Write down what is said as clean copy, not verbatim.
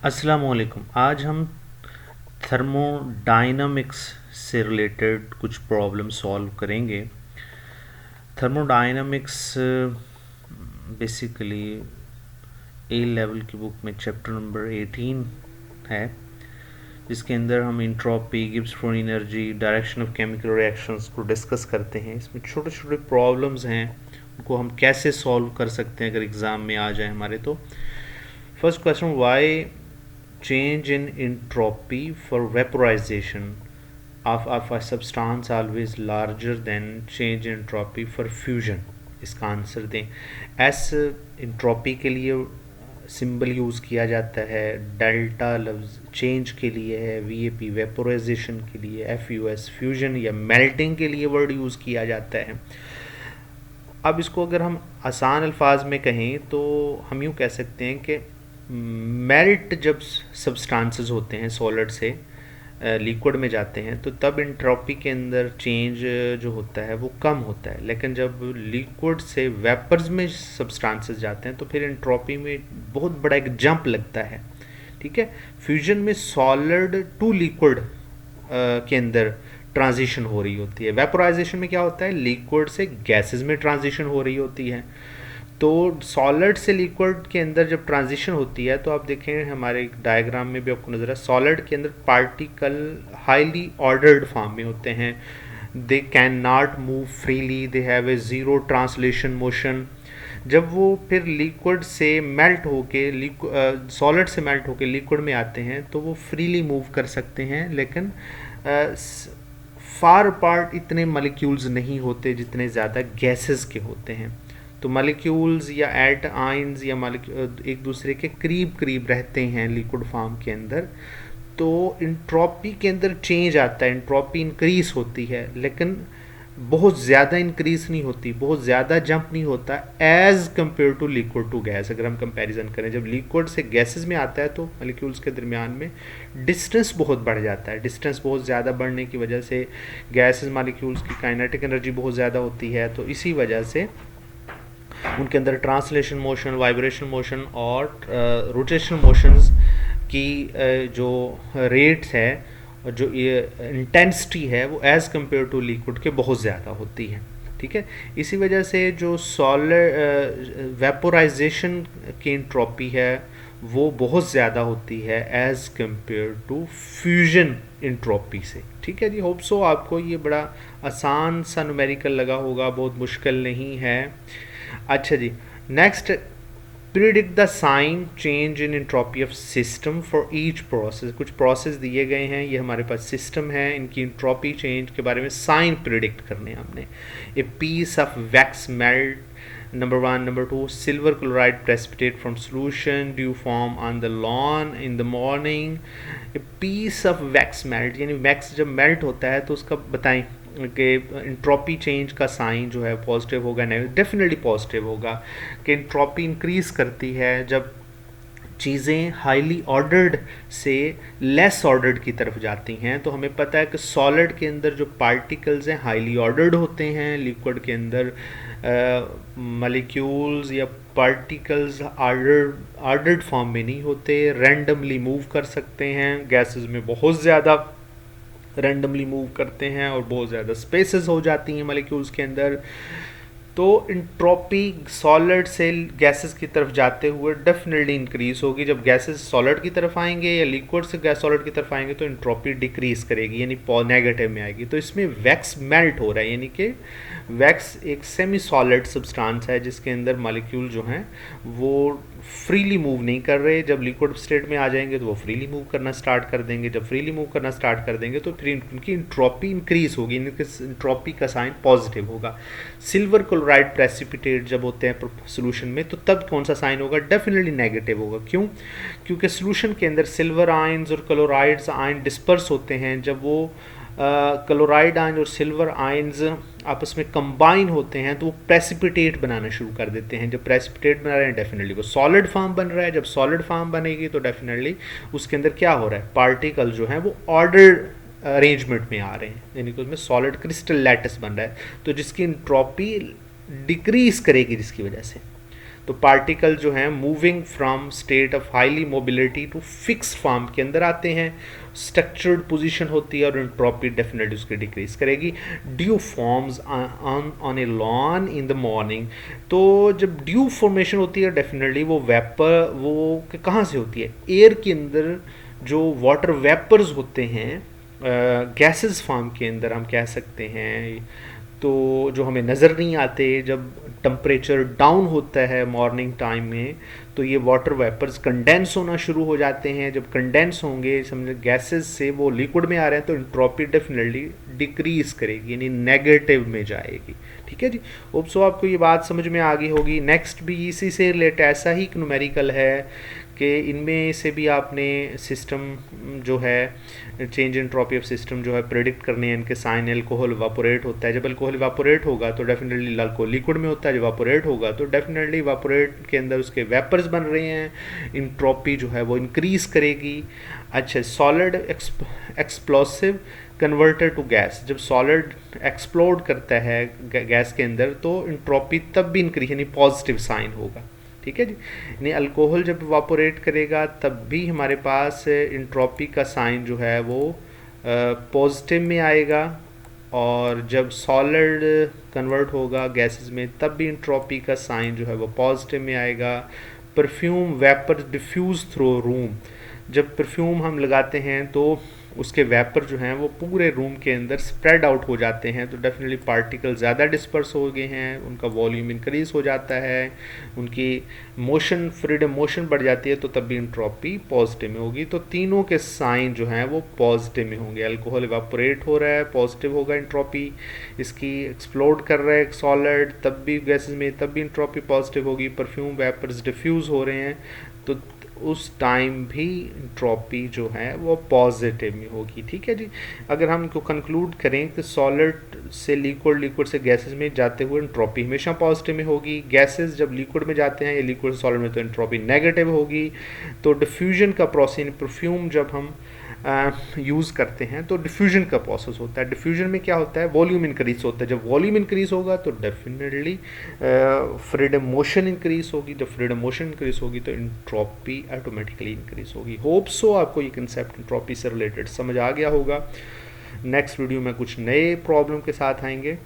अस्सलाम वालेकुम। आज हम थर्मोडायनामिक्स से रिलेटेड कुछ प्रॉब्लम सॉल्व करेंगे। थर्मोडायनामिक्स बेसिकली ए लेवल की बुक में चैप्टर नंबर 18 है, जिसके अंदर हम entropy, Gibbs phloem energy, direction of chemical reactions को डिस्कस करते हैं। इसमें छोटे छोटे प्रॉब्लम्स हैं, उनको हम कैसे सॉल्व कर सकते हैं अगर एग्ज़ाम में आ जाए हमारे। तो first question, why change in entropy for vaporization of a substance always larger than change in entropy for fusion। इसका आंसर दें। एस इंट्रोपी के लिए सिंबल यूज़ किया जाता है, डेल्टा लफ्ज़ चेंज के लिए है, वी ए पी वेपोराइजेशन के लिए, एफ यू एस फ्यूजन या मेल्टिंग के लिए वर्ड यूज़ किया जाता है। अब इसको अगर हम आसान अल्फाज में कहें तो हम यूँ कह सकते हैं कि मेल्ट जब सब्सटेंसेस होते हैं सॉलिड से लिक्विड में जाते हैं तो तब एंट्रोपी के अंदर चेंज जो होता है वो कम होता है, लेकिन जब लिक्विड से वेपर्स में सब्सटेंसेस जाते हैं तो फिर एंट्रोपी में बहुत बड़ा एक जंप लगता है। ठीक है, फ्यूजन में सॉलिड टू लिक्विड के अंदर ट्रांजिशन हो रही होती है। वेपोराइजेशन में क्या होता है, लिक्विड से गैसेस में ट्रांजिशन हो रही होती है। तो सॉलिड से लिक्विड के अंदर जब ट्रांजिशन होती है तो आप देखें हमारे डायग्राम में भी आपको नजर है, सॉलिड के अंदर पार्टिकल हाईली ऑर्डर्ड फॉर्म में होते हैं। They can not move freely, they have a zero translation motion. जब वो फिर लिक्विड से मेल्ट होके सॉलिड से मेल्ट होके लिक्विड में आते हैं तो वो फ्रीली मूव कर सकते हैं, लेकिन फार अपार्ट इतने मॉलिक्यूल्स नहीं होते जितने ज़्यादा गैसेस के होते हैं। तो मॉलिक्यूल्स या एट आइंस या एक दूसरे के करीब करीब रहते हैं लिक्विड फॉर्म के अंदर, तो इंट्रोपी के अंदर चेंज आता है, इंट्रोपी इंक्रीज होती है, लेकिन बहुत ज़्यादा इंक्रीज नहीं होती, बहुत ज़्यादा जंप नहीं होता as compare to liquid to gas. अगर हम कंपैरिजन करें, जब लिक्विड से गैसेस में आता है तो मॉलिक्यूल्स के दरमियान में डिस्टेंस बहुत बढ़ जाता है। डिस्टेंस बहुत ज़्यादा बढ़ने की वजह से गैसेस मॉलिक्यूल्स की काइनेटिक एनर्जी बहुत ज़्यादा होती है, तो इसी वजह से उनके अंदर ट्रांसलेशन मोशन, वाइब्रेशन मोशन और रोटेशन मोशंस की जो रेट्स है और जो इंटेंसिटी है वो एज़ कम्पेयर टू लिक्विड के बहुत ज़्यादा होती है। ठीक है, इसी वजह से जो सॉलिड वेपोराइजेशन की इंट्रोपी है वो बहुत ज़्यादा होती है as compare to fusion entropy से। ठीक है जी, होप सो आपको ये बड़ा आसान सा न्यूमेरिकल लगा होगा, बहुत मुश्किल नहीं है। अच्छा जी, next, predict the sign change in entropy of system for each process. कुछ प्रोसेस दिए गए हैं, ये हमारे पास सिस्टम है, इनकी एंट्रोपी चेंज के बारे में साइन प्रिडिक्ट करने हमने। A piece of wax melt, number 1, number 2, silver chloride precipitate from solution dew form on the lawn in the morning. A piece of wax melt, यानी वैक्स जब melt होता है तो उसका बताएं कि इंट्रोपी चेंज का साइन जो है पॉजिटिव होगा, नेगेटिव? डेफिनेटली पॉजिटिव होगा कि इंट्रोपी इंक्रीज करती है जब चीज़ें हाईली ऑर्डर्ड से लेस ऑर्डर्ड की तरफ जाती हैं। तो हमें पता है कि सॉलिड के अंदर जो पार्टिकल्स हैं हाईली ऑर्डर्ड होते हैं, लिक्विड के अंदर मॉलिक्यूल्स या पार्टिकल्स ऑर्डर्ड फॉर्म में नहीं होते, रैंडमली मूव कर सकते हैं। गैसेस में बहुत ज़्यादा रैंडमली मूव करते हैं और बहुत ज़्यादा स्पेसेस हो जाती हैं मॉलिक्यूल्स के अंदर। तो इंट्रोपी सॉलिड से गैसेस की तरफ जाते हुए डेफिनेटली इंक्रीज होगी। जब गैसेस सॉलिड की तरफ आएंगे या लिक्विड से गैस सॉलिड की तरफ आएंगे तो इंट्रोपी डिक्रीज करेगी, यानी नेगेटिव में आएगी। तो इसमें वैक्स मेल्ट हो रहा है, यानी कि वैक्स एक सेमी सॉलिड सब्सटेंस है जिसके अंदर मॉलिक्यूल जो हैं वो फ्रीली मूव नहीं कर रहे। जब लिक्विड स्टेट में आ जाएंगे तो वो फ्रीली मूव करना स्टार्ट कर देंगे। जब फ्रीली मूव करना स्टार्ट कर देंगे तो फिर उनकी इंट्रोपी इंक्रीज होगी, इनके इंट्रोपी का साइन पॉजिटिव होगा। सिल्वर क्लोराइड प्रेसिपिटेट जब होते हैं सोल्यूशन में तो तब कौन सा साइन होगा? डेफिनेटली नेगेटिव होगा। क्यों? क्योंकि सोल्यूशन के अंदर सिल्वर आयंस और क्लोराइड्स आयन डिस्पर्स होते हैं। जब वो क्लोराइड आयन और सिल्वर आयंस आपस में कंबाइन होते हैं तो वो प्रेसिपिटेट बनाना शुरू कर देते हैं। जब प्रेसिपिटेट बना रहे हैं डेफिनेटली वो सॉलिड फॉर्म बन रहा है। जब सॉलिड फॉर्म बनेगी तो डेफिनेटली उसके अंदर क्या हो रहा है, पार्टिकल जो हैं वो ऑर्डर्ड अरेंजमेंट में आ रहे हैं, यानी कि उसमें सॉलिड क्रिस्टल लैटिस बन रहा है, तो जिसकी इंट्रोपी डिक्रीज करेगी जिसकी वजह से। तो पार्टिकल जो हैं moving from state of highly mobility to fix form के अंदर आते हैं, स्ट्रक्चर्ड पोजीशन होती है और एंट्रोपी डेफिनेटली उसकी डिक्रीज करेगी। Dew forms on a lawn in the morning, तो जब ड्यू फॉर्मेशन होती है डेफिनेटली वो वेपर वो कहाँ से होती है, एयर के अंदर जो वाटर वेपर्स होते हैं गैसेस फॉर्म के अंदर हम कह सकते हैं, तो जो हमें नज़र नहीं आते, जब टम्परेचर डाउन होता है मॉर्निंग टाइम में तो ये वाटर वेपर्स कंडेंस होना शुरू हो जाते हैं। जब कंडेंस होंगे समझे गैसेस से वो लिक्विड में आ रहे हैं तो एंट्रोपी डेफिनेटली डिक्रीज करेगी, यानी नेगेटिव में जाएगी। ठीक है जी, होप सो आपको ये बात समझ में आ गई होगी। नेक्स्ट भी इसी से रिलेटेड ऐसा ही एक न्यूमेरिकल है कि इनमें से भी आपने सिस्टम जो है चेंज एंट्रोपी ऑफ सिस्टम जो है प्रेडिक्ट करने हैं। इनके साइन अल्कोहल इवापोरेट होता है, जब अल्कोहल इवापोरेट होगा तो डेफिनेटली अल्कोहल लिक्विड में होता है, जब इवापोरेट होगा तो डेफिनेटली इवापोरेट के अंदर उसके वेपर्स बन रहे हैं, एंट्रोपी जो है वो इंक्रीज करेगी। अच्छा, solid explosive converter to gas, जब सॉलिड एक्सप्लोड करता है गैस के अंदर तो एंट्रोपी तब भी इंक्रीज यानी पॉजिटिव साइन होगा। ठीक है जी, यानी अल्कोहल जब इवापोरेट करेगा तब भी हमारे पास एंट्रोपी का साइन जो है वो पॉजिटिव में आएगा, और जब सॉलिड कन्वर्ट होगा गैसेस में तब भी एंट्रोपी का साइन जो है वो पॉजिटिव में आएगा। Perfume vapour diffuse through room, जब परफ्यूम हम लगाते हैं तो उसके वेपर जो हैं वो पूरे रूम के अंदर स्प्रेड आउट हो जाते हैं, तो डेफिनेटली पार्टिकल ज़्यादा डिस्पर्स हो गए हैं, उनका वॉल्यूम इंक्रीज हो जाता है, उनकी मोशन फ्रीडम मोशन बढ़ जाती है, तो तब भी एंट्रोपी पॉजिटिव में होगी। तो तीनों के साइन जो हैं वो पॉजिटिव में होंगे। अल्कोहल इवापोरेट हो रहा है पॉजिटिव होगा एंट्रोपी इसकी, एक्सप्लोड कर रहा है सॉलिड तब भी गैसेस में तब भी एंट्रोपी पॉजिटिव होगी। परफ्यूम वेपर्स डिफ्यूज़ हो रहे हैं तो उस टाइम भी एंट्रोपी जो है वो पॉजिटिव में होगी। ठीक है जी, अगर हम इनको कंक्लूड करें कि सॉलिड से लिक्विड, लिक्विड से गैसेस में जाते हुए एंट्रोपी हमेशा पॉजिटिव में होगी। गैसेस जब लिक्विड में जाते हैं या लिक्विड से सॉलिड में तो एंट्रोपी नेगेटिव होगी। तो डिफ्यूजन का प्रोसेस, परफ्यूम जब हम यूज़ करते हैं तो डिफ्यूजन का प्रोसेस होता है। डिफ्यूजन में क्या होता है, वॉल्यूम इंक्रीज होता है, जब वॉल्यूम इंक्रीज होगा तो डेफिनेटली फ्रीडम मोशन इंक्रीज होगी, जब फ्रीडम मोशन इंक्रीज होगी तो एंट्रोपी ऑटोमेटिकली इंक्रीज होगी। होप सो आपको ये कंसेप्ट एंट्रोपी से रिलेटेड समझ आ गया होगा। नेक्स्ट वीडियो में कुछ नए प्रॉब्लम के साथ आएंगे।